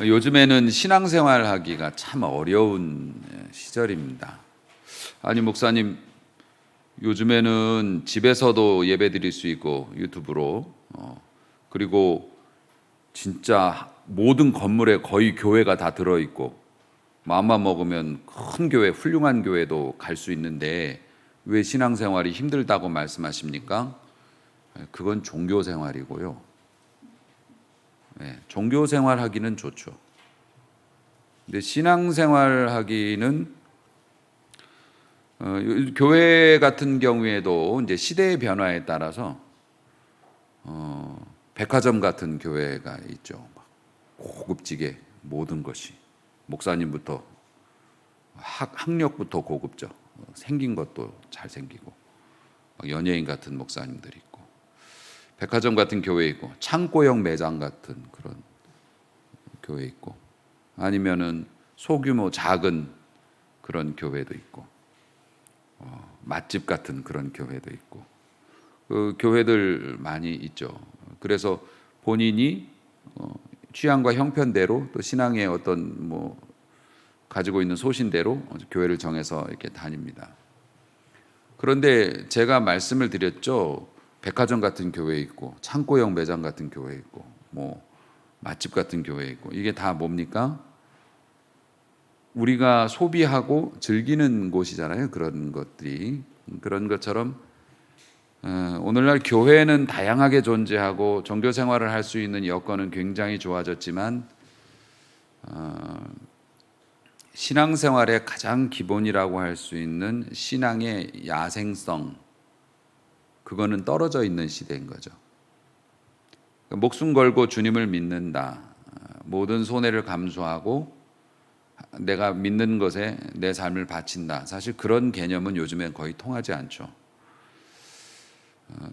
요즘에는 신앙생활 하기가 참 어려운 시절입니다. 아니, 목사님, 요즘에는 집에서도 예배 드릴 수 있고, 유튜브로, 그리고 진짜 모든 건물에 거의 교회가 다 들어있고, 마음만 먹으면 큰 교회, 훌륭한 교회도 갈 수 있는데, 왜 신앙생활이 힘들다고 말씀하십니까? 그건 종교생활이고요. 종교생활 하기는 좋죠. 근데 신앙생활 하기는 교회 같은 경우에도 이제 시대의 변화에 따라서 백화점 같은 교회가 있죠. 막 고급지게 모든 것이 목사님부터 학력부터 고급져. 생긴 것도 잘생기고 막 연예인 같은 목사님들이 있고 백화점 같은 교회 있고 창고형 매장 같은 그런 교회 있고 아니면은 소규모 작은 그런 교회도 있고 맛집 같은 그런 교회도 있고 그 교회들 많이 있죠. 그래서 본인이 취향과 형편대로 또 신앙의 어떤 가지고 있는 소신대로 교회를 정해서 이렇게 다닙니다. 그런데 제가 말씀을 드렸죠. 백화점 같은 교회 있고 창고형 매장 같은 교회 있고 맛집 같은 교회 있고 이게 다 뭡니까? 우리가 소비하고 즐기는 곳이잖아요. 그런 것들이. 그런 것처럼 오늘날 교회는 다양하게 존재하고 종교 생활을 할 수 있는 여건은 굉장히 좋아졌지만 신앙생활의 가장 기본이라고 할 수 있는 신앙의 야생성, 그거는 떨어져 있는 시대인 거죠. 목숨 걸고 주님을 믿는다. 모든 손해를 감수하고 내가 믿는 것에 내 삶을 바친다. 사실 그런 개념은 요즘엔 거의 통하지 않죠.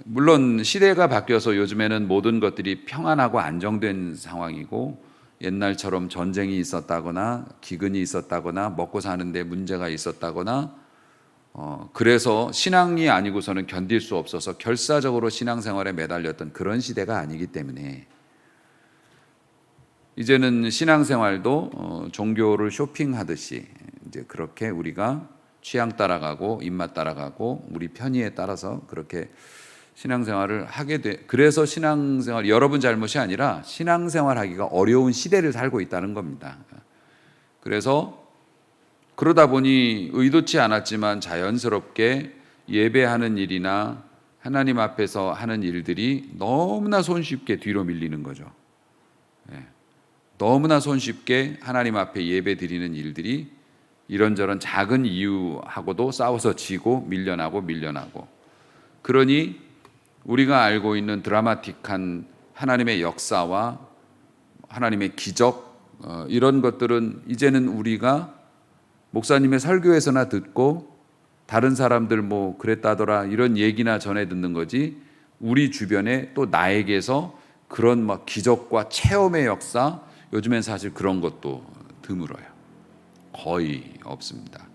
물론 시대가 바뀌어서 요즘에는 모든 것들이 평안하고 안정된 상황이고 옛날처럼 전쟁이 있었다거나 기근이 있었다거나 먹고 사는데 문제가 있었다거나 그래서 신앙이 아니고서는 견딜 수 없어서 결사적으로 신앙생활에 매달렸던 그런 시대가 아니기 때문에 이제는 신앙생활도 종교를 쇼핑하듯이 이제 그렇게 우리가 취향 따라가고 입맛 따라가고 우리 편의에 따라서 그렇게 신앙생활을 하게 돼. 그래서 신앙생활 여러분 잘못이 아니라 신앙생활 하기가 어려운 시대를 살고 있다는 겁니다. 그래서 그러다 보니 의도치 않았지만 자연스럽게 예배하는 일이나 하나님 앞에서 하는 일들이 너무나 손쉽게 뒤로 밀리는 거죠. 너무나 손쉽게 하나님 앞에 예배 드리는 일들이 이런저런 작은 이유하고도 싸워서 지고 밀려나고 그러니 우리가 알고 있는 드라마틱한 하나님의 역사와 하나님의 기적 이런 것들은 이제는 우리가 목사님의 설교에서나 듣고 다른 사람들 그랬다더라 이런 얘기나 전해 듣는 거지 우리 주변에 또 나에게서 그런 기적과 체험의 역사 요즘엔 사실 그런 것도 드물어요. 거의 없습니다.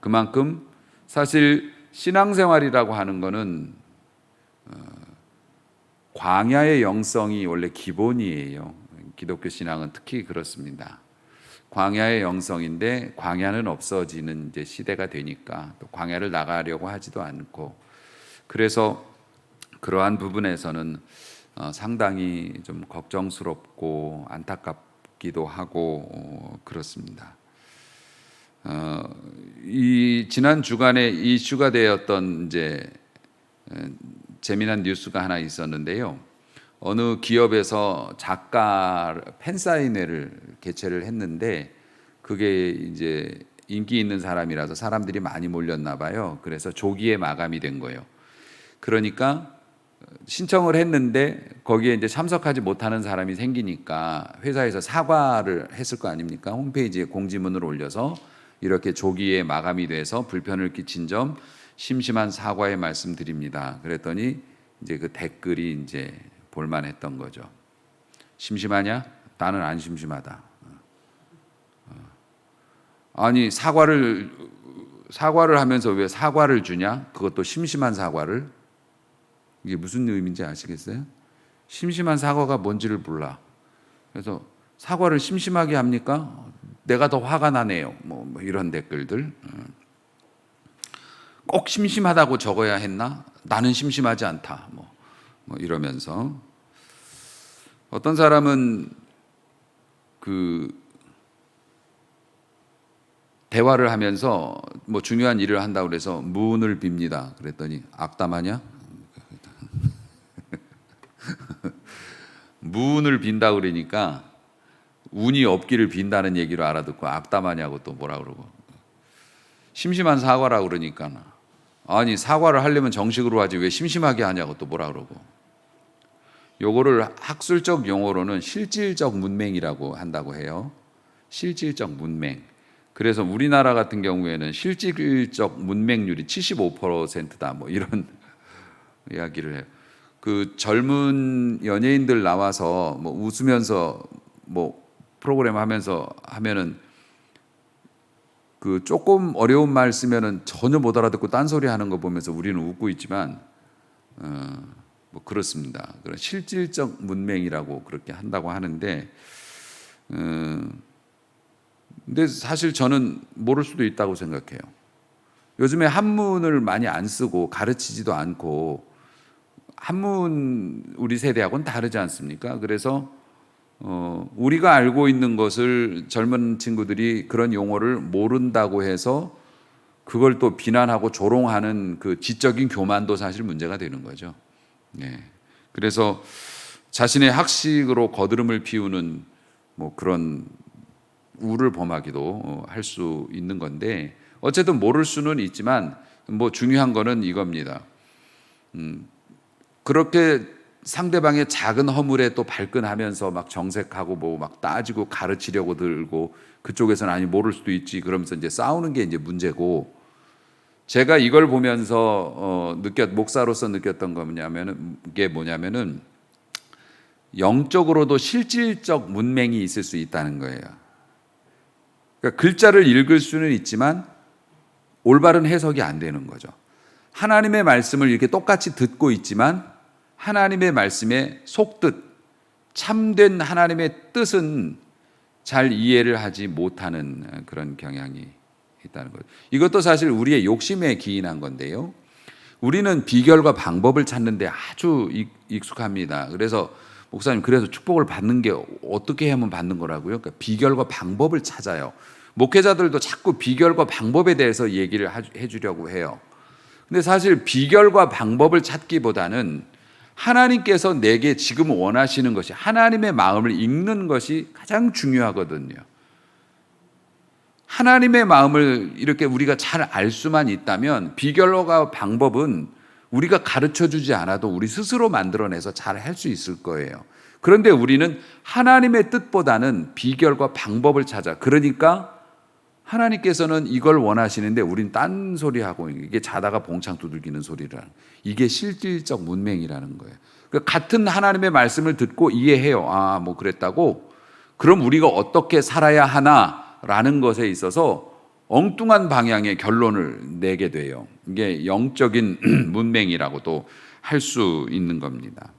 그만큼 사실 신앙생활이라고 하는 거는 광야의 영성이 원래 기본이에요. 기독교 신앙은 특히 그렇습니다. 광야의 영성인데 광야는 없어지는 이제 시대가 되니까 또 광야를 나가려고 하지도 않고 그래서 그러한 부분에서는 상당히 좀 걱정스럽고 안타깝기도 하고 그렇습니다. 이 지난 주간에 이슈가 되었던 이제 재미난 뉴스가 하나 있었는데요. 어느 기업에서 작가 팬사인회를 개최를 했는데 그게 이제 인기 있는 사람이라서 사람들이 많이 몰렸나 봐요. 그래서 조기에 마감이 된 거예요. 그러니까 신청을 했는데 거기에 이제 참석하지 못하는 사람이 생기니까 회사에서 사과를 했을 거 아닙니까? 홈페이지에 공지문을 올려서 이렇게 조기에 마감이 돼서 불편을 끼친 점 심심한 사과의 말씀드립니다. 그랬더니 이제 그 댓글이 이제 볼만했던 거죠. 심심하냐? 나는 안 심심하다. 아니 사과를 하면서 왜 사과를 주냐? 그것도 심심한 사과를. 이게 무슨 의미인지 아시겠어요? 심심한 사과가 뭔지를 몰라. 그래서 사과를 심심하게 합니까? 내가 더 화가 나네요. 뭐 이런 댓글들. 꼭 심심하다고 적어야 했나? 나는 심심하지 않다. 뭐 이러면서 어떤 사람은 그 대화를 하면서 뭐 중요한 일을 한다고 그래서 무운을 빕니다. 그랬더니 악담하냐? 무운을 빈다 그러니까 운이 없기를 빈다는 얘기로 알아듣고 악담하냐고 또 뭐라 그러고, 심심한 사과라고 그러니까 아니 사과를 하려면 정식으로 하지 왜 심심하게 하냐고 또 뭐라 그러고, 요거를 학술적 용어로는 실질적 문맹이라고 한다고 해요. 실질적 문맹. 그래서 우리나라 같은 경우에는 실질적 문맹률이 75%다 뭐 이런 이야기를 해요. 그 젊은 연예인들 나와서 뭐 웃으면서 뭐 프로그램 하면서 하면은 그 조금 어려운 말 쓰면은 전혀 못 알아듣고 딴소리 하는 거 보면서 우리는 웃고 있지만 뭐 그렇습니다. 그런 실질적 문맹이라고 그렇게 한다고 하는데 근데 사실 저는 모를 수도 있다고 생각해요. 요즘에 한문을 많이 안 쓰고 가르치지도 않고, 한문 우리 세대하고는 다르지 않습니까? 그래서 우리가 알고 있는 것을 젊은 친구들이 그런 용어를 모른다고 해서 그걸 또 비난하고 조롱하는 그 지적인 교만도 사실 문제가 되는 거죠. 네. 그래서 자신의 학식으로 거드름을 피우는 뭐 그런 우를 범하기도 할 수 있는 건데, 어쨌든 모를 수는 있지만 뭐 중요한 거는 이겁니다. 그렇게 상대방의 작은 허물에 또 발끈하면서 막 정색하고 뭐 막 따지고 가르치려고 들고, 그쪽에서는 아니 모를 수도 있지 그러면서 이제 싸우는 게 이제 문제고, 제가 이걸 보면서 목사로서 느꼈던 게 뭐냐면은 영적으로도 실질적 문맹이 있을 수 있다는 거예요. 그러니까 글자를 읽을 수는 있지만 올바른 해석이 안 되는 거죠. 하나님의 말씀을 이렇게 똑같이 듣고 있지만 하나님의 말씀의 속뜻, 참된 하나님의 뜻은 잘 이해를 하지 못하는 그런 경향이 있다는 거죠. 이것도 사실 우리의 욕심에 기인한 건데요. 우리는 비결과 방법을 찾는데 아주 익숙합니다. 그래서 목사님, 그래서 축복을 받는 게 어떻게 하면 받는 거라고요? 그러니까 비결과 방법을 찾아요. 목회자들도 자꾸 비결과 방법에 대해서 얘기를 해주려고 해요. 근데 사실 비결과 방법을 찾기보다는 하나님께서 내게 지금 원하시는 것이, 하나님의 마음을 읽는 것이 가장 중요하거든요. 하나님의 마음을 이렇게 우리가 잘 알 수만 있다면 비결과 방법은 우리가 가르쳐 주지 않아도 우리 스스로 만들어내서 잘 할 수 있을 거예요. 그런데 우리는 하나님의 뜻보다는 비결과 방법을 찾아. 그러니까 하나님께서는 이걸 원하시는데 우린 딴소리하고, 이게 자다가 봉창 두들기는 소리라는, 이게 실질적 문맹이라는 거예요. 그러니까 같은 하나님의 말씀을 듣고 이해해요. 아, 뭐 그랬다고? 그럼 우리가 어떻게 살아야 하나라는 것에 있어서 엉뚱한 방향의 결론을 내게 돼요. 이게 영적인 문맹이라고도 할 수 있는 겁니다.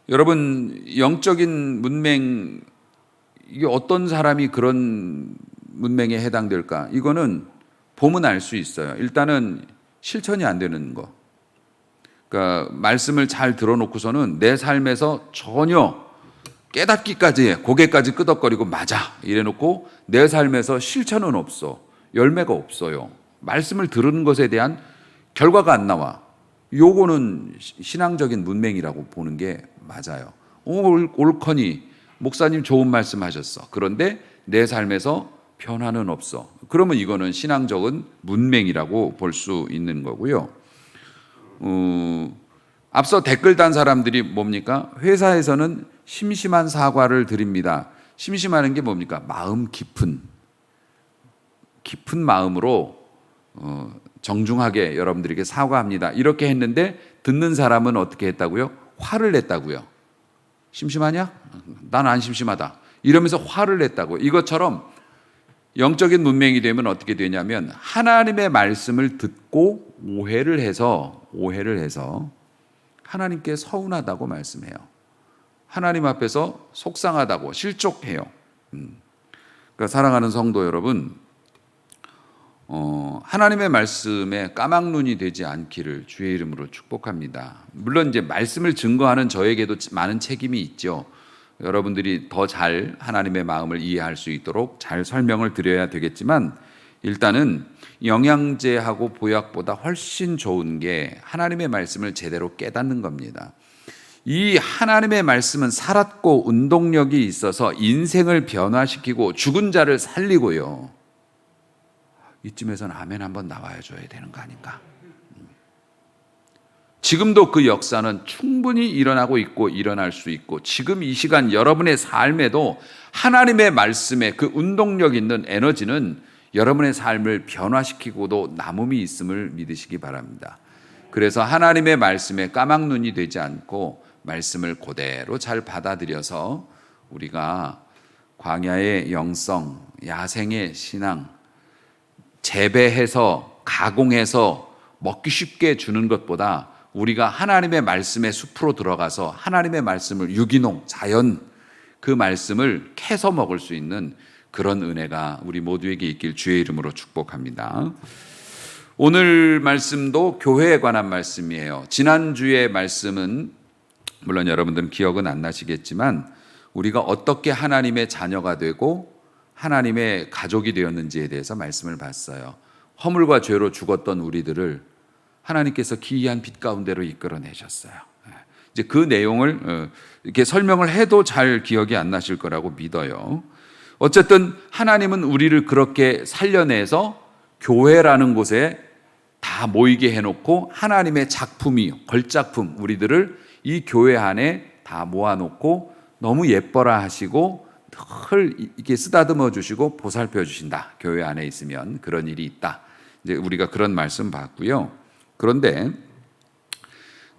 여러분, 영적인 문맹, 이게 어떤 사람이 그런 문맹에 해당될까? 이거는 보면 알 수 있어요. 일단은 실천이 안 되는 거. 그러니까 말씀을 잘 들어놓고서는 내 삶에서 전혀 깨닫기까지 해. 고개까지 끄덕거리고 맞아 이래놓고 내 삶에서 실천은 없어. 열매가 없어요. 말씀을 들은 것에 대한 결과가 안 나와. 요거는 신앙적인 문맹이라고 보는 게 맞아요. 옳거니 목사님 좋은 말씀 하셨어. 그런데 내 삶에서 변화는 없어. 그러면 이거는 신앙적인 문맹이라고 볼 수 있는 거고요. 앞서 댓글 단 사람들이 뭡니까? 회사에서는 심심한 사과를 드립니다. 심심하는 게 뭡니까? 마음 깊은 마음으로 정중하게 여러분들에게 사과합니다. 이렇게 했는데 듣는 사람은 어떻게 했다고요? 화를 냈다고요. 심심하냐? 난 안 심심하다. 이러면서 화를 냈다고. 이것처럼 영적인 문맹이 되면 어떻게 되냐면 하나님의 말씀을 듣고 오해를 해서 하나님께 서운하다고 말씀해요. 하나님 앞에서 속상하다고 실족해요. 그러니까 사랑하는 성도 여러분, 하나님의 말씀에 까막눈이 되지 않기를 주의 이름으로 축복합니다. 물론 이제 말씀을 증거하는 저에게도 많은 책임이 있죠. 여러분들이 더 잘 하나님의 마음을 이해할 수 있도록 잘 설명을 드려야 되겠지만, 일단은 영양제하고 보약보다 훨씬 좋은 게 하나님의 말씀을 제대로 깨닫는 겁니다. 이 하나님의 말씀은 살았고 운동력이 있어서 인생을 변화시키고 죽은 자를 살리고요. 이쯤에서는 아멘 한번 나와야 줘야 되는 거 아닌가? 지금도 그 역사는 충분히 일어나고 있고 일어날 수 있고, 지금 이 시간 여러분의 삶에도 하나님의 말씀에 그 운동력 있는 에너지는 여러분의 삶을 변화시키고도 남음이 있음을 믿으시기 바랍니다. 그래서 하나님의 말씀에 까막눈이 되지 않고 말씀을 그대로 잘 받아들여서 우리가 광야의 영성, 야생의 신앙, 재배해서 가공해서 먹기 쉽게 주는 것보다 우리가 하나님의 말씀의 숲으로 들어가서 하나님의 말씀을 유기농, 자연, 그 말씀을 캐서 먹을 수 있는 그런 은혜가 우리 모두에게 있길 주의 이름으로 축복합니다. 오늘 말씀도 교회에 관한 말씀이에요. 지난주의 말씀은 물론 여러분들은 기억은 안 나시겠지만 우리가 어떻게 하나님의 자녀가 되고 하나님의 가족이 되었는지에 대해서 말씀을 봤어요. 허물과 죄로 죽었던 우리들을 하나님께서 기이한 빛 가운데로 이끌어내셨어요. 이제 그 내용을 이렇게 설명을 해도 잘 기억이 안 나실 거라고 믿어요. 어쨌든 하나님은 우리를 그렇게 살려내서 교회라는 곳에 다 모이게 해놓고 하나님의 작품이, 걸작품, 우리들을 이 교회 안에 다 모아놓고 너무 예뻐라 하시고 늘 이렇게 쓰다듬어 주시고 보살펴 주신다. 교회 안에 있으면 그런 일이 있다. 이제 우리가 그런 말씀 봤고요. 그런데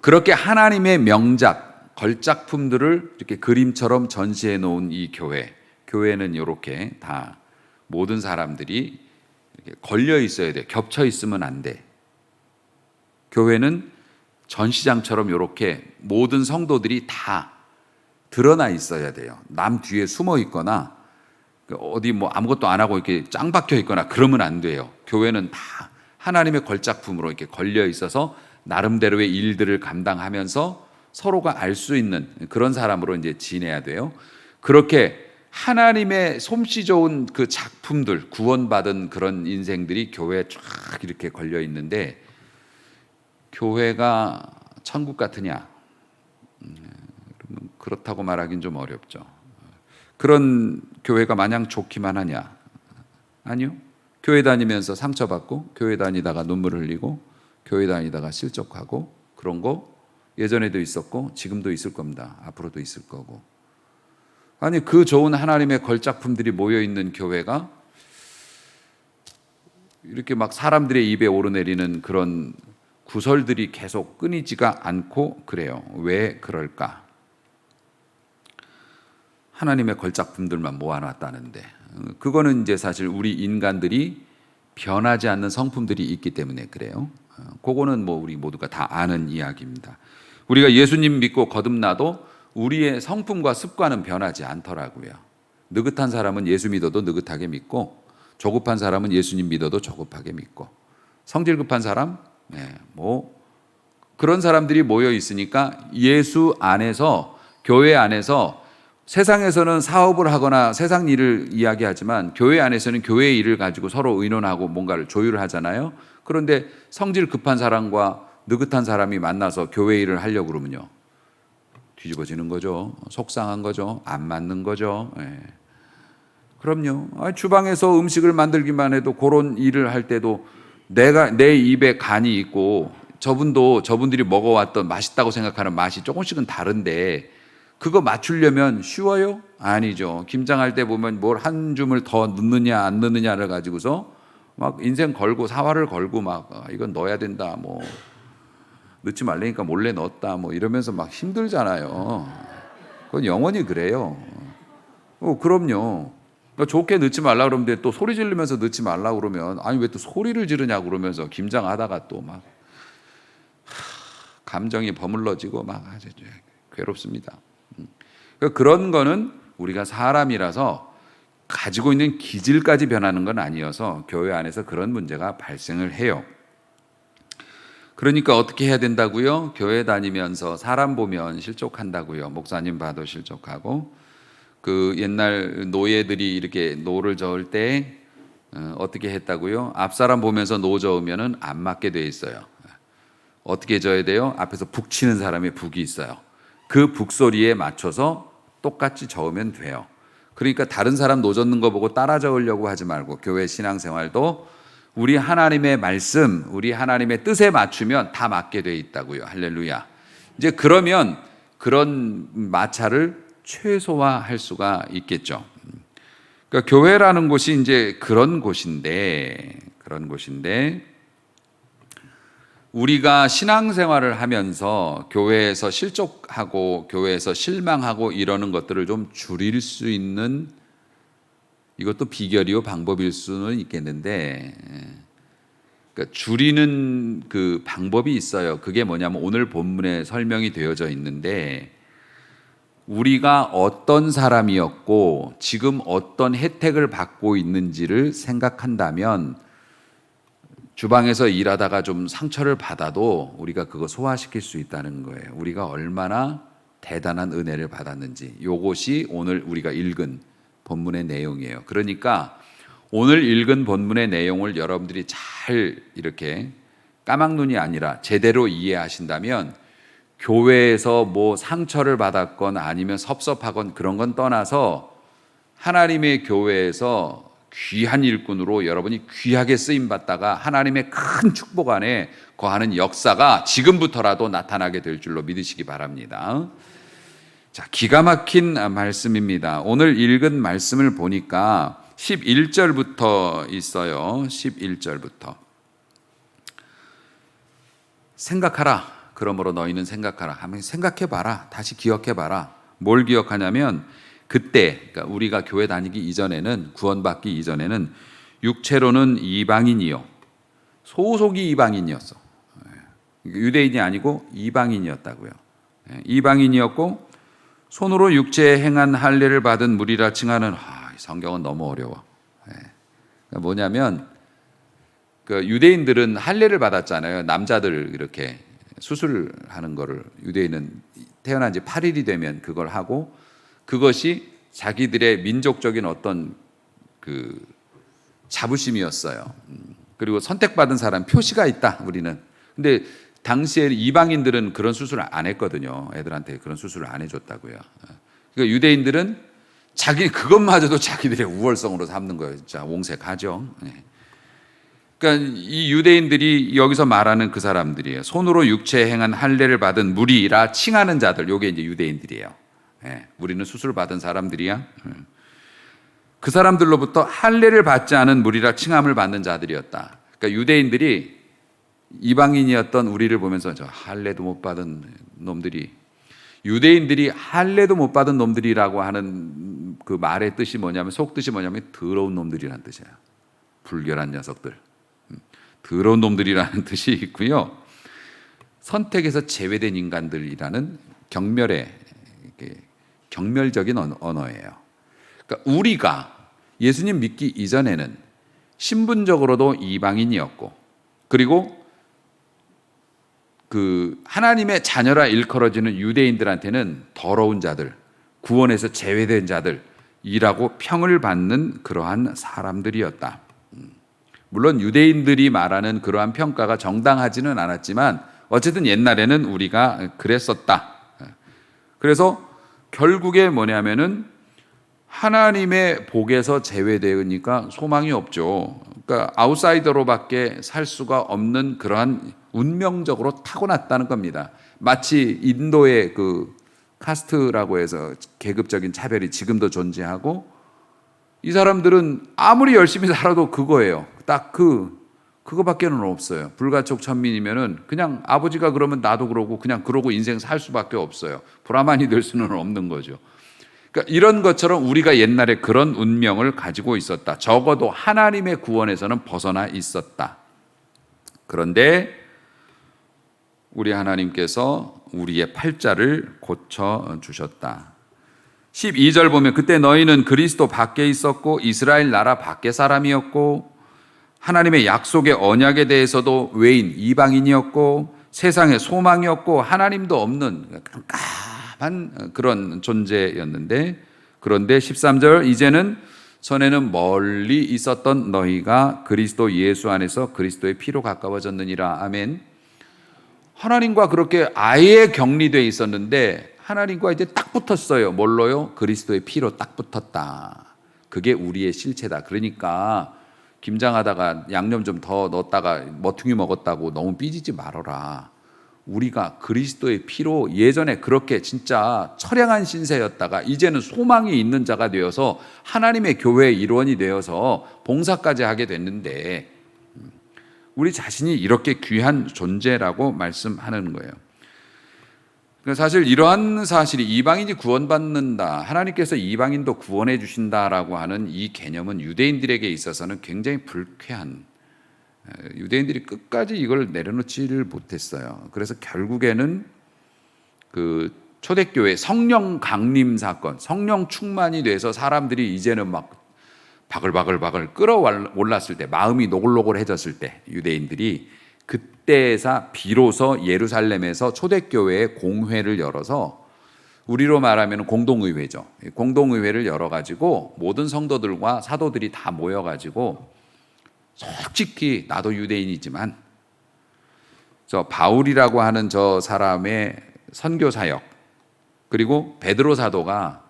그렇게 하나님의 명작, 걸작품들을 이렇게 그림처럼 전시해 놓은 이 교회는 이렇게 다 모든 사람들이 이렇게 걸려 있어야 돼. 겹쳐 있으면 안 돼. 교회는 전시장처럼 이렇게 모든 성도들이 다 드러나 있어야 돼요. 남 뒤에 숨어 있거나 어디 뭐 아무것도 안 하고 이렇게 짱 박혀 있거나 그러면 안 돼요. 교회는 다 하나님의 걸작품으로 이렇게 걸려 있어서 나름대로의 일들을 감당하면서 서로가 알 수 있는 그런 사람으로 이제 지내야 돼요. 그렇게 하나님의 솜씨 좋은 그 작품들, 구원받은 그런 인생들이 교회에 쫙 이렇게 걸려 있는데, 교회가 천국 같으냐? 그렇다고 말하긴 좀 어렵죠. 그런 교회가 마냥 좋기만 하냐? 아니요. 교회 다니면서 상처받고, 교회 다니다가 눈물 흘리고, 교회 다니다가 실족하고, 그런 거 예전에도 있었고 지금도 있을 겁니다. 앞으로도 있을 거고. 아니, 그 좋은 하나님의 걸작품들이 모여있는 교회가 이렇게 막 사람들의 입에 오르내리는 그런 구설들이 계속 끊이지가 않고 그래요. 왜 그럴까? 하나님의 걸작품들만 모아놨다는데, 그거는 이제 사실 우리 인간들이 변하지 않는 성품들이 있기 때문에 그래요. 그거는 뭐 우리 모두가 다 아는 이야기입니다. 우리가 예수님 믿고 거듭나도 우리의 성품과 습관은 변하지 않더라고요. 느긋한 사람은 예수 믿어도 느긋하게 믿고, 조급한 사람은 예수님 믿어도 조급하게 믿고, 성질 급한 사람, 뭐 그런 사람들이 모여 있으니까 예수 안에서, 교회 안에서 세상에서는 사업을 하거나 세상 일을 이야기하지만 교회 안에서는 교회의 일을 가지고 서로 의논하고 뭔가를 조율을 하잖아요. 그런데 성질 급한 사람과 느긋한 사람이 만나서 교회 일을 하려고 그러면요, 뒤집어지는 거죠. 속상한 거죠. 안 맞는 거죠. 그럼요. 주방에서 음식을 만들기만 해도 그런 일을 할 때도 내 입에 간이 있고 저분들이 먹어왔던 맛있다고 생각하는 맛이 조금씩은 다른데 그거 맞추려면 쉬워요? 아니죠. 김장할 때 보면 뭘 한 줌을 더 넣느냐 안 넣느냐를 가지고서 막 인생 걸고 사활을 걸고 막 이건 넣어야 된다, 뭐 넣지 말라니까 몰래 넣었다, 뭐 이러면서 막 힘들잖아요. 그건 영원히 그래요. 그럼요. 좋게 넣지 말라 그러는데 또 소리 지르면서 넣지 말라 그러면, 아니 왜 또 소리를 지르냐고 그러면서 김장하다가 또 막 감정이 버물러지고 막 아주 괴롭습니다. 그러니까 그런 거는 우리가 사람이라서 가지고 있는 기질까지 변하는 건 아니어서 교회 안에서 그런 문제가 발생을 해요. 그러니까 어떻게 해야 된다고요? 교회 다니면서 사람 보면 실족한다고요. 목사님 봐도 실족하고, 그 옛날 노예들이 이렇게 노를 저을 때 어떻게 했다고요? 앞사람 보면서 노 저으면은 안 맞게 돼 있어요. 어떻게 져야 돼요? 앞에서 북 치는 사람의 북이 있어요. 그 북 소리에 맞춰서 똑같이 저으면 돼요. 그러니까 다른 사람 노 젓는 거 보고 따라 저으려고 하지 말고, 교회 신앙생활도 우리 하나님의 말씀, 우리 하나님의 뜻에 맞추면 다 맞게 돼 있다고요. 할렐루야. 이제 그러면 그런 마찰을 최소화할 수가 있겠죠. 그러니까 교회라는 곳이 이제 그런 곳인데 우리가 신앙생활을 하면서 교회에서 실족하고 교회에서 실망하고 이러는 것들을 좀 줄일 수 있는, 이것도 비결이요 방법일 수는 있겠는데, 그러니까 줄이는 그 방법이 있어요. 그게 뭐냐면 오늘 본문에 설명이 되어져 있는데, 우리가 어떤 사람이었고 지금 어떤 혜택을 받고 있는지를 생각한다면, 주방에서 일하다가 좀 상처를 받아도 우리가 그거 소화시킬 수 있다는 거예요. 우리가 얼마나 대단한 은혜를 받았는지. 이것이 오늘 우리가 읽은 본문의 내용이에요. 그러니까 오늘 읽은 본문의 내용을 여러분들이 잘 이렇게 까막눈이 아니라 제대로 이해하신다면, 교회에서 뭐 상처를 받았건 아니면 섭섭하건 그런 건 떠나서 하나님의 교회에서 귀한 일꾼으로 여러분이 귀하게 쓰임 받다가 하나님의 큰 축복 안에 거하는 역사가 지금부터라도 나타나게 될 줄로 믿으시기 바랍니다. 자, 기가 막힌 말씀입니다. 오늘 읽은 말씀을 보니까 11절부터 있어요. 11절부터. 생각하라. 그러므로 너희는 생각하라. 하면 생각해봐라. 다시 기억해봐라. 뭘 기억하냐면, 그때, 그러니까 우리가 교회 다니기 이전에는, 구원받기 이전에는 육체로는 이방인이요, 소속이 이방인이었어. 유대인이 아니고 이방인이었다고요. 이방인이었고 손으로 육체에 행한 할례를 받은 무리라 칭하는, 성경은 너무 어려워. 그러니까 뭐냐면, 그 유대인들은 할례를 받았잖아요. 남자들 이렇게 수술하는 거를, 유대인은 태어난 지 8일이 되면 그걸 하고, 그것이 자기들의 민족적인 어떤 그 자부심이었어요. 그리고 선택받은 사람 표시가 있다, 우리는. 근데 당시에 이방인들은 그런 수술을 안 했거든요. 애들한테 그런 수술을 안 해줬다고요. 그러니까 유대인들은 그것마저도 자기들의 우월성으로 삼는 거예요. 진짜 옹색하죠. 그러니까 이 유대인들이 여기서 말하는 그 사람들이에요. 손으로 육체에 행한 할례를 받은 무리라 칭하는 자들, 요게 이제 유대인들이에요. 우리는 수술 받은 사람들이야. 그 사람들로부터 할례를 받지 않은 무리라 칭함을 받는 자들이었다. 그러니까 유대인들이 이방인이었던 우리를 보면서 저 할례도 못 받은 놈들이, 유대인들이 할례도 못 받은 놈들이라고 하는 그 말의 뜻이 뭐냐면, 속뜻이 뭐냐면 더러운 놈들이라는 뜻이에요. 불결한 녀석들, 더러운 놈들이라는 뜻이 있고요. 선택에서 제외된 인간들이라는 경멸적인 언어예요. 그러니까 우리가 예수님 믿기 이전에는 신분적으로도 이방인이었고, 그리고 그 하나님의 자녀라 일컬어지는 유대인들한테는 더러운 자들, 구원에서 제외된 자들이라고 평을 받는 그러한 사람들이었다. 물론 유대인들이 말하는 그러한 평가가 정당하지는 않았지만 어쨌든 옛날에는 우리가 그랬었다. 그래서 결국에 뭐냐면은 하나님의 복에서 제외되니까 소망이 없죠. 그러니까 아웃사이더로밖에 살 수가 없는 그러한 운명적으로 타고났다는 겁니다. 마치 인도의 그 카스트라고 해서 계급적인 차별이 지금도 존재하고, 이 사람들은 아무리 열심히 살아도 그거예요. 딱 그거밖에는 없어요. 불가촉 천민이면은 그냥 아버지가 그러면 나도 그러고 그냥 그러고 인생 살 수밖에 없어요. 브라만이 될 수는 없는 거죠. 그러니까 이런 것처럼 우리가 옛날에 그런 운명을 가지고 있었다. 적어도 하나님의 구원에서는 벗어나 있었다. 그런데 우리 하나님께서 우리의 팔자를 고쳐 주셨다. 12절 보면 그때 너희는 그리스도 밖에 있었고 이스라엘 나라 밖에 사람이었고 하나님의 약속의 언약에 대해서도 외인 이방인이었고 세상의 소망이었고 하나님도 없는 깜깜한 그런 존재였는데, 그런데 13절 이제는 전에는 멀리 있었던 너희가 그리스도 예수 안에서 그리스도의 피로 가까워졌느니라. 아멘. 하나님과 그렇게 아예 격리되어 있었는데 하나님과 이제 딱 붙었어요. 뭘로요? 그리스도의 피로 딱 붙었다. 그게 우리의 실체다. 그러니까 김장하다가 양념 좀 더 넣었다가 머퉁이 먹었다고 너무 삐지지 말아라. 우리가 그리스도의 피로 예전에 그렇게 진짜 처량한 신세였다가 이제는 소망이 있는 자가 되어서 하나님의 교회의 일원이 되어서 봉사까지 하게 됐는데, 우리 자신이 이렇게 귀한 존재라고 말씀하는 거예요. 사실 이러한 사실이 이방인이 구원받는다, 하나님께서 이방인도 구원해 주신다라고 하는 이 개념은 유대인들에게 있어서는 굉장히 불쾌한, 유대인들이 끝까지 이걸 내려놓지를 못했어요. 그래서 결국에는 그 초대교회 성령 강림 사건, 성령 충만이 돼서 사람들이 이제는 막 바글바글 끌어올랐을 때, 마음이 노골노골해졌을 때, 유대인들이 그때에서 비로소 예루살렘에서 초대교회의 공회를 열어서, 우리로 말하면 공동의회죠. 공동의회를 열어가지고 모든 성도들과 사도들이 다 모여가지고, 솔직히 나도 유대인이지만 저 바울이라고 하는 저 사람의 선교 사역, 그리고 베드로 사도가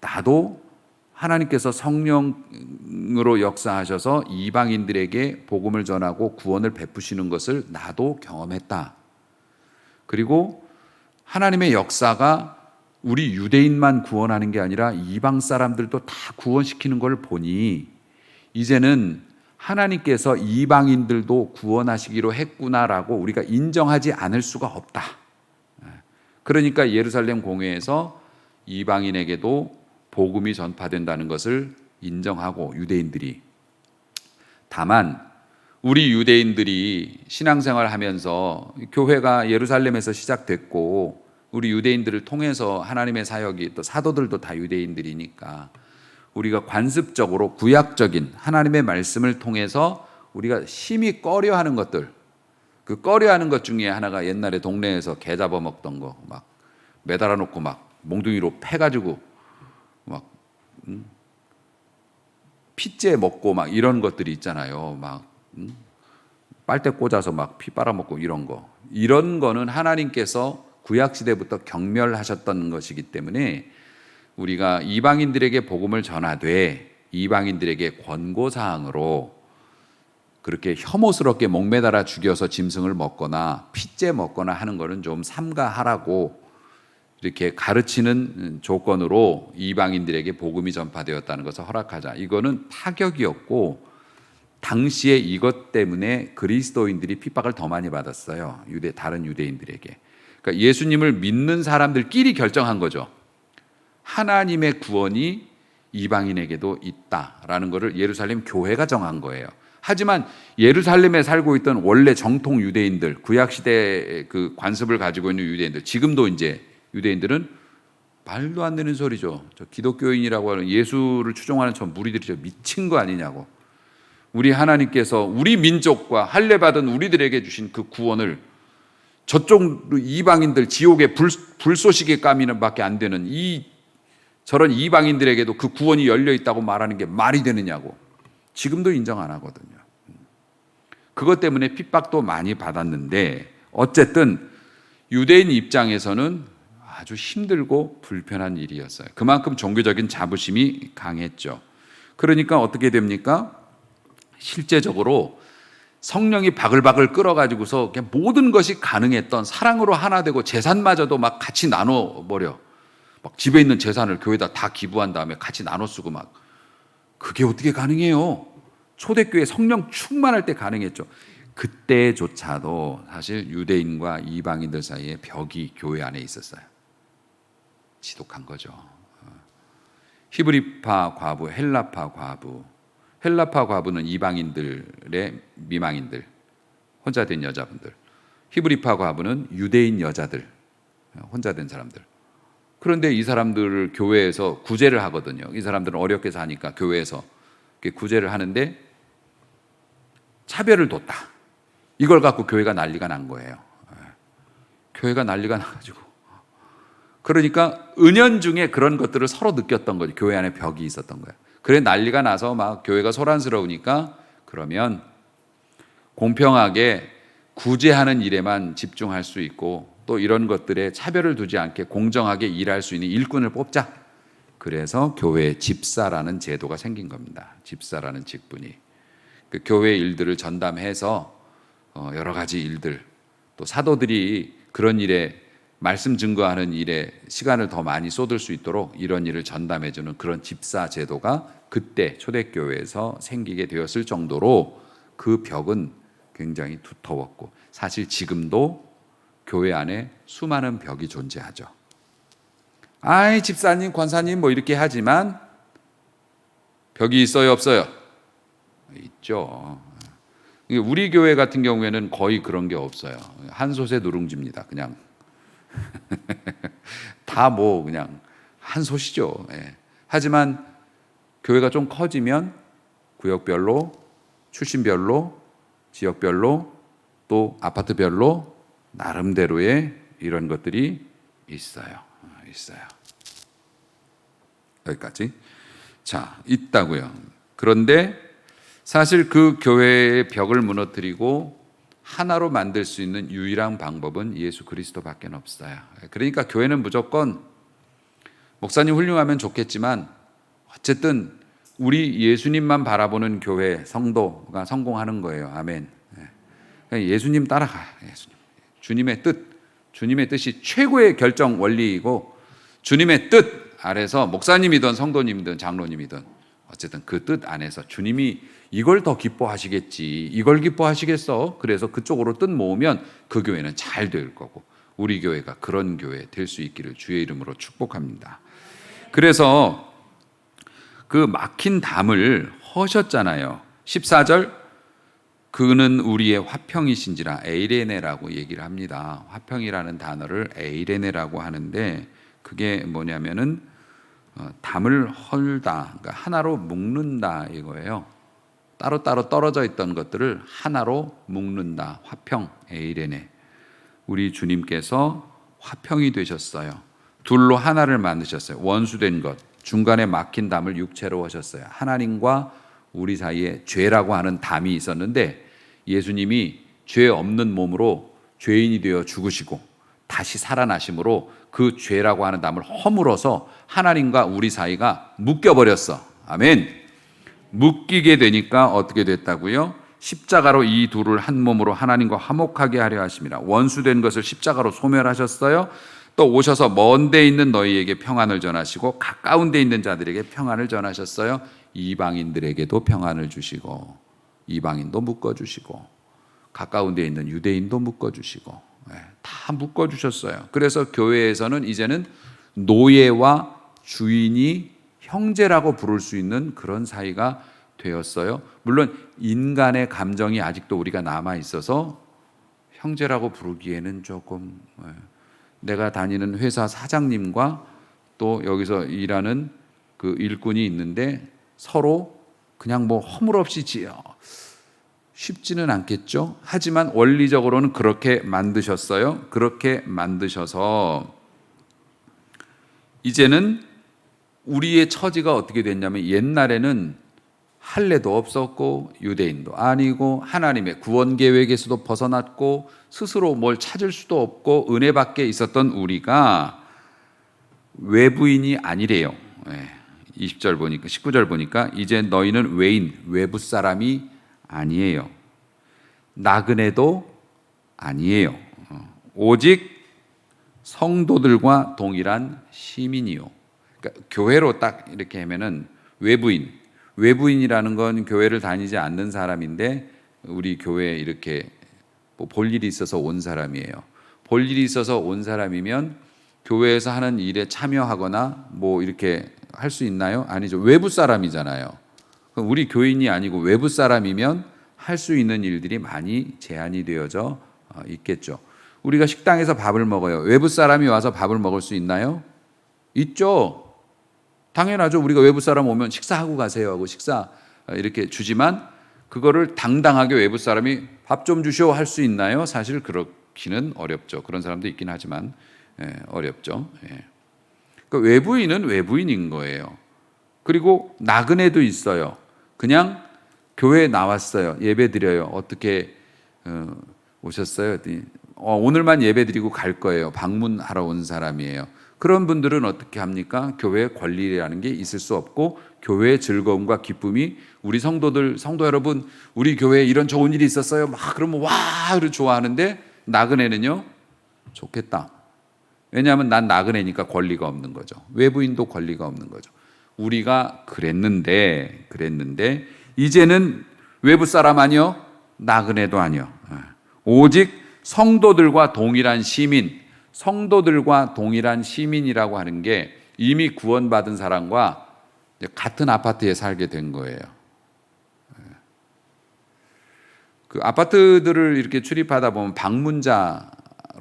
나도 하나님께서 성령으로 역사하셔서 이방인들에게 복음을 전하고 구원을 베푸시는 것을 나도 경험했다. 그리고 하나님의 역사가 우리 유대인만 구원하는 게 아니라 이방 사람들도 다 구원시키는 걸 보니 이제는 하나님께서 이방인들도 구원하시기로 했구나라고 우리가 인정하지 않을 수가 없다. 그러니까 예루살렘 공회에서 이방인에게도 복음이 전파된다는 것을 인정하고, 유대인들이, 다만 우리 유대인들이 신앙생활 하면서 교회가 예루살렘에서 시작됐고 우리 유대인들을 통해서 하나님의 사역이, 또 사도들도 다 유대인들이니까 우리가 관습적으로 구약적인 하나님의 말씀을 통해서 우리가 심히 꺼려하는 것들, 그 꺼려하는 것 중에 하나가 옛날에 동네에서 개 잡아먹던 거, 막 매달아 놓고 막 몽둥이로 패가지고 막 피째 먹고 막 이런 것들이 있잖아요. 막 빨대 꽂아서 막 피 빨아먹고 이런 거. 이런 거는 하나님께서 구약 시대부터 경멸하셨던 것이기 때문에 우리가 이방인들에게 복음을 전하되 이방인들에게 권고 사항으로 그렇게 혐오스럽게 목매달아 죽여서 짐승을 먹거나 피째 먹거나 하는 거는 좀 삼가하라고 이렇게 가르치는 조건으로 이방인들에게 복음이 전파되었다는 것을 허락하자. 이거는 타격이었고, 당시에 이것 때문에 그리스도인들이 핍박을 더 많이 받았어요. 다른 유대인들에게. 그러니까 예수님을 믿는 사람들끼리 결정한 거죠. 하나님의 구원이 이방인에게도 있다라는 것을 예루살렘 교회가 정한 거예요. 하지만 예루살렘에 살고 있던 원래 정통 유대인들, 구약 시대의 그 관습을 가지고 있는 유대인들, 지금도 이제 유대인들은 말도 안 되는 소리죠. 저 기독교인이라고 하는 예수를 추종하는 저 무리들이 저 미친 거 아니냐고. 우리 하나님께서 우리 민족과 할례 받은 우리들에게 주신 그 구원을 저쪽 이방인들 지옥의 불쏘시개 까미는 밖에 안 되는 저런 이방인들에게도 그 구원이 열려 있다고 말하는 게 말이 되느냐고. 지금도 인정 안 하거든요. 그것 때문에 핍박도 많이 받았는데, 어쨌든 유대인 입장에서는 아주 힘들고 불편한 일이었어요. 그만큼 종교적인 자부심이 강했죠. 그러니까 어떻게 됩니까? 실제적으로 성령이 바글바글 끌어가지고서 모든 것이 가능했던, 사랑으로 하나 되고 재산마저도 막 같이 나눠버려. 막 집에 있는 재산을 교회에다 다 기부한 다음에 같이 나눠 쓰고 막. 그게 어떻게 가능해요? 초대교회 성령 충만할 때 가능했죠. 그때조차도 사실 유대인과 이방인들 사이에 벽이 교회 안에 있었어요. 지독한 거죠. 히브리파 과부, 헬라파 과부. 헬라파 과부는 이방인들의 미망인들, 혼자 된 여자분들. 히브리파 과부는 유대인 여자들, 혼자 된 사람들. 그런데 이 사람들을 교회에서 구제를 하거든요. 이 사람들은 어렵게 사니까 교회에서 구제를 하는데 차별을 뒀다. 이걸 갖고 교회가 난리가 난 거예요. 교회가 난리가 나가지고. 그러니까 은연중에 그런 것들을 서로 느꼈던 거죠. 교회 안에 벽이 있었던 거예요. 그래 난리가 나서 막 교회가 소란스러우니까 그러면 공평하게 구제하는 일에만 집중할 수 있고 또 이런 것들에 차별을 두지 않게 공정하게 일할 수 있는 일꾼을 뽑자. 그래서 교회 집사라는 제도가 생긴 겁니다. 집사라는 직분이. 그 교회 일들을 전담해서 여러 가지 일들, 또 사도들이 그런 일에 말씀 증거하는 일에 시간을 더 많이 쏟을 수 있도록 이런 일을 전담해주는 그런 집사 제도가 그때 초대교회에서 생기게 되었을 정도로 그 벽은 굉장히 두터웠고 사실 지금도 교회 안에 수많은 벽이 존재하죠. 아이 집사님, 권사님 뭐 이렇게 하지만 벽이 있어요, 없어요? 있죠. 우리 교회 같은 경우에는 거의 그런 게 없어요. 한솥에 누룽지입니다. 그냥 다 뭐 그냥 한솥이죠. 예. 하지만 교회가 좀 커지면 구역별로, 출신별로, 지역별로, 또 아파트별로 나름대로의 이런 것들이 있어요. 여기까지. 자, 있다고요. 그런데 사실 그 교회의 벽을 무너뜨리고 하나로 만들 수 있는 유일한 방법은 예수 그리스도밖에 없어요. 그러니까 교회는 무조건 목사님 훌륭하면 좋겠지만 어쨌든 우리 예수님만 바라보는 교회, 성도가 성공하는 거예요. 아멘. 예수님 따라가. 예수님. 주님의 뜻, 주님의 뜻이 최고의 결정 원리이고 주님의 뜻 아래서 목사님이든 성도님이든 장로님이든 어쨌든 그 뜻 안에서 주님이 이걸 더 기뻐하시겠지, 이걸 기뻐하시겠어. 그래서 그쪽으로 뜻 모으면 그 교회는 잘 될 거고 우리 교회가 그런 교회 될 수 있기를 주의 이름으로 축복합니다. 그래서 그 막힌 담을 허셨잖아요. 14절 그는 우리의 화평이신지라 에이레네라고 얘기를 합니다. 화평이라는 단어를 에이레네라고 하는데 그게 뭐냐면은 담을 헐다, 그러니까 하나로 묶는다 이거예요. 따로따로 떨어져 있던 것들을 하나로 묶는다. 화평, 에이레네. 우리 주님께서 화평이 되셨어요. 둘로 하나를 만드셨어요. 원수된 것, 중간에 막힌 담을 육체로 하셨어요. 하나님과 우리 사이에 죄라고 하는 담이 있었는데 예수님이 죄 없는 몸으로 죄인이 되어 죽으시고 다시 살아나심으로 그 죄라고 하는 담을 허물어서 하나님과 우리 사이가 묶여버렸어. 아멘. 묶이게 되니까 어떻게 됐다고요? 십자가로 이 둘을 한 몸으로 하나님과 화목하게 하려 하심이라. 원수된 것을 십자가로 소멸하셨어요. 또 오셔서 먼 데 있는 너희에게 평안을 전하시고 가까운 데 있는 자들에게 평안을 전하셨어요. 이방인들에게도 평안을 주시고 이방인도 묶어주시고 가까운 데 있는 유대인도 묶어주시고 다 묶어주셨어요. 그래서 교회에서는 이제는 노예와 주인이 형제라고 부를 수 있는 그런 사이가 되었어요. 물론 인간의 감정이 아직도 우리가 남아 있어서 형제라고 부르기에는 조금, 내가 다니는 회사 사장님과 또 여기서 일하는 그 일꾼이 있는데 서로 그냥 뭐 허물없이 쉽지는 않겠죠. 하지만 원리적으로는 그렇게 만드셨어요. 그렇게 만드셔서 이제는 우리의 처지가 어떻게 됐냐면 옛날에는 할례도 없었고 유대인도 아니고 하나님의 구원 계획에서도 벗어났고 스스로 뭘 찾을 수도 없고 은혜 밖에 있었던 우리가 외부인이 아니래요. 20절 보니까 19절 보니까 이제 너희는 외인 외부 사람이 아니에요. 나그네도 아니에요. 오직 성도들과 동일한 시민이요. 그러니까 교회로 딱 이렇게 하면은 외부인이라는 건 교회를 다니지 않는 사람인데 우리 교회에 이렇게 뭐 볼 일이 있어서 온 사람이에요. 볼 일이 있어서 온 사람이면 교회에서 하는 일에 참여하거나 뭐 이렇게 할 수 있나요? 아니죠. 외부 사람이잖아요. 그럼 우리 교인이 아니고 외부 사람이면 할 수 있는 일들이 많이 제한이 되어져 있겠죠. 우리가 식당에서 밥을 먹어요. 외부 사람이 와서 밥을 먹을 수 있나요? 있죠. 당연하죠. 우리가 외부 사람 오면 식사하고 가세요 하고 식사 이렇게 주지만 그거를 당당하게 외부 사람이 밥 좀 주시오 할 수 있나요? 사실 그렇기는 어렵죠. 그런 사람도 있긴 하지만 어렵죠. 그러니까 외부인은 외부인인 거예요. 그리고 나그네도 있어요. 그냥 교회에 나왔어요. 예배 드려요. 어떻게 오셨어요? 오늘만 예배 드리고 갈 거예요. 방문하러 온 사람이에요. 그런 분들은 어떻게 합니까? 교회의 권리라는 게 있을 수 없고 교회의 즐거움과 기쁨이 우리 성도 여러분, 우리 교회에 이런 좋은 일이 있었어요. 막 그러면 와, 를 좋아하는데 나그네는요, 좋겠다. 왜냐하면 난 나그네니까 권리가 없는 거죠. 외부인도 권리가 없는 거죠. 우리가 그랬는데 이제는 외부 사람 아니요, 나그네도 아니요. 오직 성도들과 동일한 시민이라고 하는 게 이미 구원받은 사람과 같은 아파트에 살게 된 거예요. 그 아파트들을 이렇게 출입하다 보면 방문자로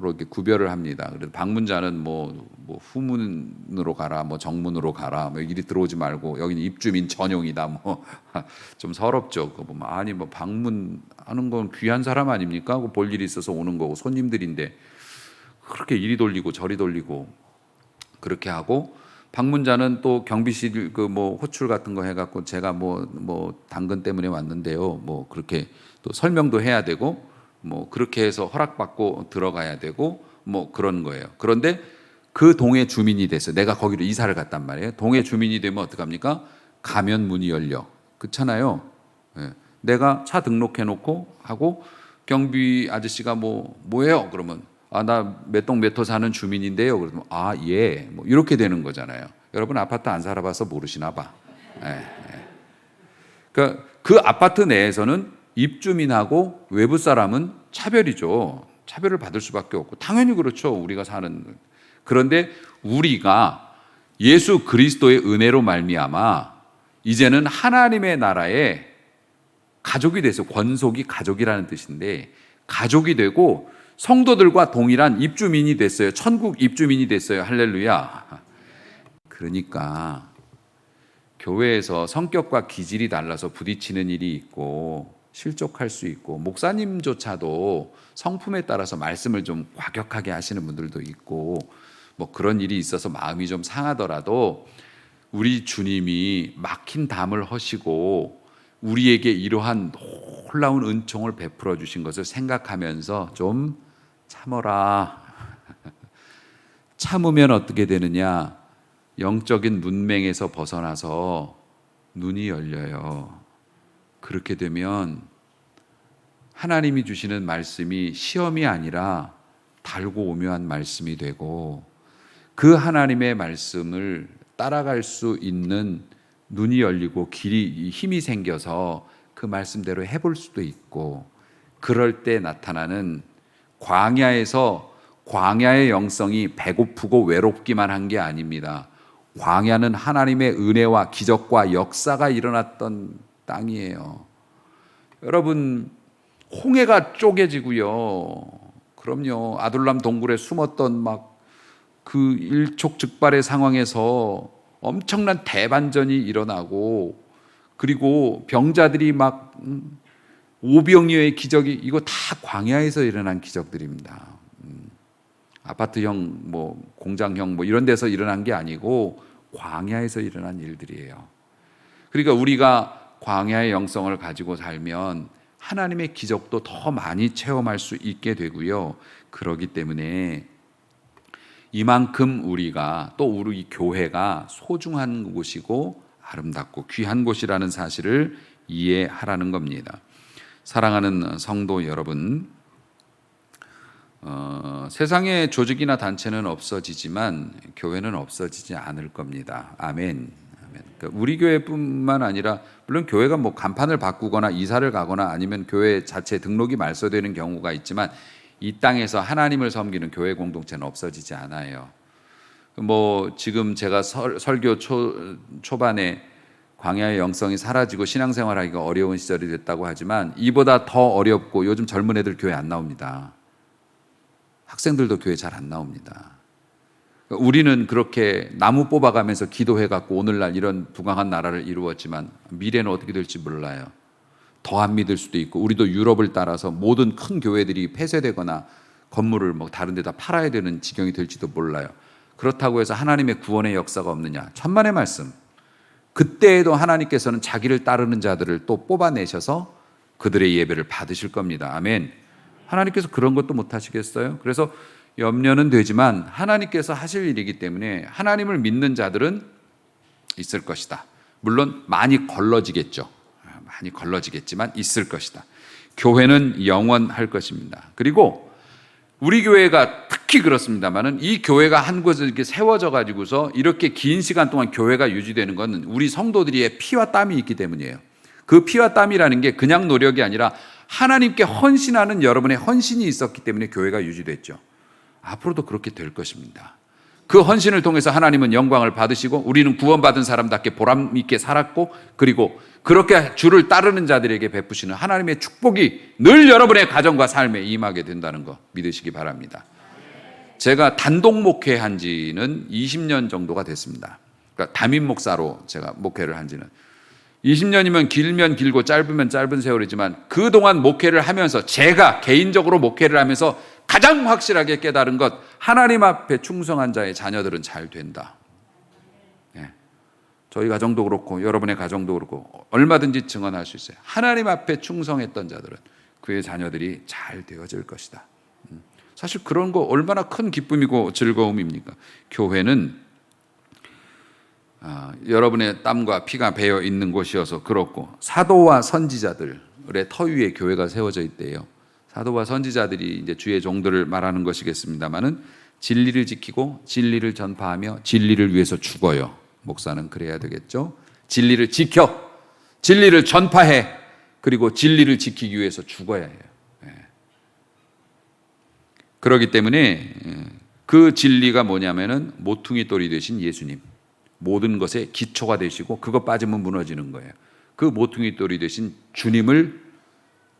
이렇게 구별을 합니다. 그래서 방문자는 뭐 후문으로 가라, 뭐 정문으로 가라, 뭐 이리 들어오지 말고 여기는 입주민 전용이다. 뭐 좀 서럽죠. 그거 보면 아니 뭐 방문하는 건 귀한 사람 아닙니까? 볼 일이 있어서 오는 거고 손님들인데 그렇게 이리 돌리고 저리 돌리고 그렇게 하고 방문자는 또 경비실 그 뭐 호출 같은 거 해갖고 제가 뭐 당근 때문에 왔는데요. 뭐 그렇게 또 설명도 해야 되고 뭐 그렇게 해서 허락받고 들어가야 되고 뭐 그런 거예요. 그런데 그 동의 주민이 됐어요. 내가 거기로 이사를 갔단 말이에요. 동의 주민이 되면 어떡합니까? 가면 문이 열려. 그렇잖아요. 내가 차 등록해놓고 하고 경비 아저씨가 뭐예요? 그러면 나 몇 동 몇 호 사는 주민인데요. 그러면 예. 뭐 이렇게 되는 거잖아요. 여러분 아파트 안 살아봐서 모르시나 봐. 그러니까 그 아파트 내에서는 입주민하고 외부 사람은 차별이죠. 차별을 받을 수밖에 없고 당연히 그렇죠. 우리가 사는. 그런데 우리가 예수 그리스도의 은혜로 말미암아 이제는 하나님의 나라의 가족이 돼서 권속이 가족이라는 뜻인데 가족이 되고 성도들과 동일한 입주민이 됐어요. 천국 입주민이 됐어요. 할렐루야. 그러니까 교회에서 성격과 기질이 달라서 부딪히는 일이 있고 실족할 수 있고 목사님조차도 성품에 따라서 말씀을 좀 과격하게 하시는 분들도 있고 뭐 그런 일이 있어서 마음이 좀 상하더라도 우리 주님이 막힌 담을 허시고 우리에게 이러한 놀라운 은총을 베풀어 주신 것을 생각하면서 좀 참어라. 참으면 어떻게 되느냐? 영적인 문맹에서 벗어나서 눈이 열려요. 그렇게 되면 하나님이 주시는 말씀이 시험이 아니라 달고 오묘한 말씀이 되고 그 하나님의 말씀을 따라갈 수 있는 눈이 열리고 힘이 생겨서 그 말씀대로 해볼 수도 있고 그럴 때 나타나는 광야의 영성이 배고프고 외롭기만 한 게 아닙니다. 광야는 하나님의 은혜와 기적과 역사가 일어났던 땅이에요. 여러분 홍해가 쪼개지고요. 그럼요. 아둘람 동굴에 숨었던 막 그 일촉즉발의 상황에서 엄청난 대반전이 일어나고 그리고 병자들이 막 오병이어의 기적이 이거 다 광야에서 일어난 기적들입니다. 아파트형 뭐 공장형 뭐 이런 데서 일어난 게 아니고 광야에서 일어난 일들이에요. 그러니까 우리가 광야의 영성을 가지고 살면 하나님의 기적도 더 많이 체험할 수 있게 되고요. 그렇기 때문에 이만큼 우리가 또 우리 교회가 소중한 곳이고 아름답고 귀한 곳이라는 사실을 이해하라는 겁니다. 사랑하는 성도 여러분, 세상의 조직이나 단체는 없어지지만 교회는 없어지지 않을 겁니다. 아멘. 그러니까 우리 교회뿐만 아니라 물론 교회가 뭐 간판을 바꾸거나 이사를 가거나 아니면 교회 자체 등록이 말소되는 경우가 있지만 이 땅에서 하나님을 섬기는 교회 공동체는 없어지지 않아요. 뭐 지금 제가 설교 초반에 광야의 영성이 사라지고 신앙생활하기가 어려운 시절이 됐다고 하지만 이보다 더 어렵고 요즘 젊은 애들 교회 안 나옵니다. 학생들도 교회 잘 안 나옵니다. 우리는 그렇게 나무 뽑아가면서 기도해갖고 오늘날 이런 부강한 나라를 이루었지만 미래는 어떻게 될지 몰라요. 더 안 믿을 수도 있고, 우리도 유럽을 따라서 모든 큰 교회들이 폐쇄되거나 건물을 뭐 다른 데다 팔아야 되는 지경이 될지도 몰라요. 그렇다고 해서 하나님의 구원의 역사가 없느냐? 천만의 말씀. 그때에도 하나님께서는 자기를 따르는 자들을 또 뽑아내셔서 그들의 예배를 받으실 겁니다. 아멘. 하나님께서 그런 것도 못 하시겠어요? 그래서 염려는 되지만 하나님께서 하실 일이기 때문에 하나님을 믿는 자들은 있을 것이다. 물론 많이 걸러지겠죠. 많이 걸러지겠지만 있을 것이다. 교회는 영원할 것입니다. 그리고 우리 교회가 특히 그렇습니다만은 이 교회가 한 곳에 이렇게 세워져 가지고서 이렇게 긴 시간 동안 교회가 유지되는 것은 우리 성도들의 피와 땀이 있기 때문이에요. 그 피와 땀이라는 게 그냥 노력이 아니라 하나님께 헌신하는 여러분의 헌신이 있었기 때문에 교회가 유지됐죠. 앞으로도 그렇게 될 것입니다. 그 헌신을 통해서 하나님은 영광을 받으시고 우리는 구원받은 사람답게 보람 있게 살았고, 그리고 그렇게 주를 따르는 자들에게 베푸시는 하나님의 축복이 늘 여러분의 가정과 삶에 임하게 된다는 거 믿으시기 바랍니다. 제가 단독 목회한 지는 20년 정도가 됐습니다. 그러니까 담임 목사로 제가 목회를 한 지는 20년이면 길면 길고 짧으면 짧은 세월이지만, 그동안 목회를 하면서 제가 개인적으로 목회를 하면서 가장 확실하게 깨달은 것, 하나님 앞에 충성한 자의 자녀들은 잘 된다. 네. 저희 가정도 그렇고 여러분의 가정도 그렇고 얼마든지 증언할 수 있어요. 하나님 앞에 충성했던 자들은 그의 자녀들이 잘 되어질 것이다. 사실 그런 거 얼마나 큰 기쁨이고 즐거움입니까? 교회는 여러분의 땀과 피가 배어 있는 곳이어서 그렇고, 사도와 선지자들의 터 위에 교회가 세워져 있대요. 사도와 선지자들이 이제 주의 종들을 말하는 것이겠습니다만은 진리를 지키고 진리를 전파하며 진리를 위해서 죽어요. 목사는 그래야 되겠죠. 진리를 지켜, 진리를 전파해, 그리고 진리를 지키기 위해서 죽어야 해요. 그렇기 때문에 그 진리가 뭐냐면은 모퉁이 돌이 되신 예수님, 모든 것의 기초가 되시고 그것 빠지면 무너지는 거예요. 그 모퉁이 돌이 되신 주님을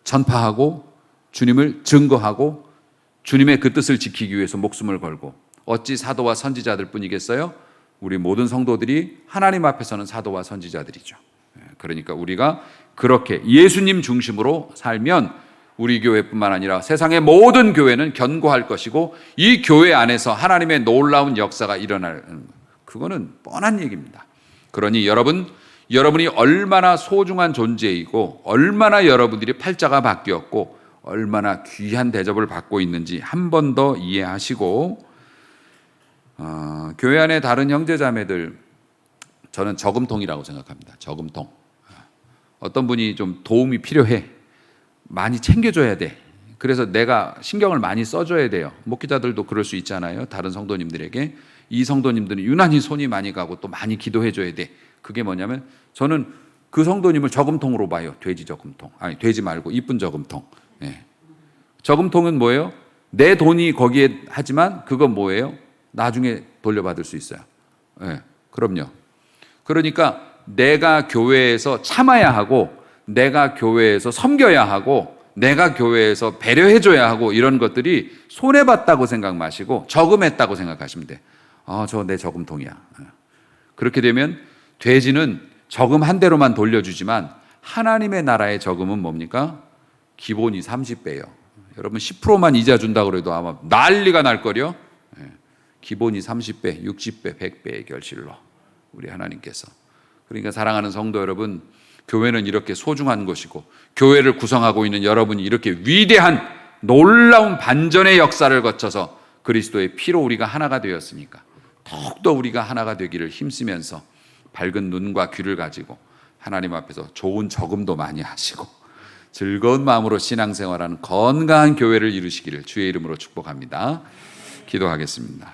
전파하고 주님을 증거하고 주님의 그 뜻을 지키기 위해서 목숨을 걸고, 어찌 사도와 선지자들 뿐이겠어요? 우리 모든 성도들이 하나님 앞에서는 사도와 선지자들이죠. 그러니까 우리가 그렇게 예수님 중심으로 살면 우리 교회뿐만 아니라 세상의 모든 교회는 견고할 것이고, 이 교회 안에서 하나님의 놀라운 역사가 일어날, 그거는 뻔한 얘기입니다. 그러니 여러분이 얼마나 소중한 존재이고 얼마나 여러분들이 팔자가 바뀌었고 얼마나 귀한 대접을 받고 있는지 한 번 더 이해하시고, 교회 안에 다른 형제자매들, 저는 저금통이라고 생각합니다. 저금통. 어떤 분이 좀 도움이 필요해, 많이 챙겨줘야 돼. 그래서 내가 신경을 많이 써줘야 돼요. 목회자들도 그럴 수 있잖아요. 다른 성도님들에게 이 성도님들은 유난히 손이 많이 가고 또 많이 기도해줘야 돼. 그게 뭐냐면 저는 그 성도님을 저금통으로 봐요. 돼지 저금통. 아니, 돼지 말고 이쁜 저금통. 예. 저금통은 뭐예요? 내 돈이 거기에 하지만 그건 뭐예요? 나중에 돌려받을 수 있어요. 예. 그럼요. 그러니까 내가 교회에서 참아야 하고, 내가 교회에서 섬겨야 하고, 내가 교회에서 배려해줘야 하고, 이런 것들이 손해봤다고 생각 마시고 저금했다고 생각하시면 돼. 저 내 저금통이야. 그렇게 되면 돼지는 저금 한 대로만 돌려주지만 하나님의 나라의 저금은 뭡니까? 기본이 30배예요. 여러분 10%만 이자 준다고 그래도 아마 난리가 날 거려. 기본이 30배, 60배, 100배의 결실로 우리 하나님께서. 그러니까 사랑하는 성도 여러분, 교회는 이렇게 소중한 것이고, 교회를 구성하고 있는 여러분이 이렇게 위대한 놀라운 반전의 역사를 거쳐서 그리스도의 피로 우리가 하나가 되었으니까 더욱더 우리가 하나가 되기를 힘쓰면서 밝은 눈과 귀를 가지고 하나님 앞에서 좋은 저금도 많이 하시고 즐거운 마음으로 신앙생활하는 건강한 교회를 이루시기를 주의 이름으로 축복합니다. 기도하겠습니다.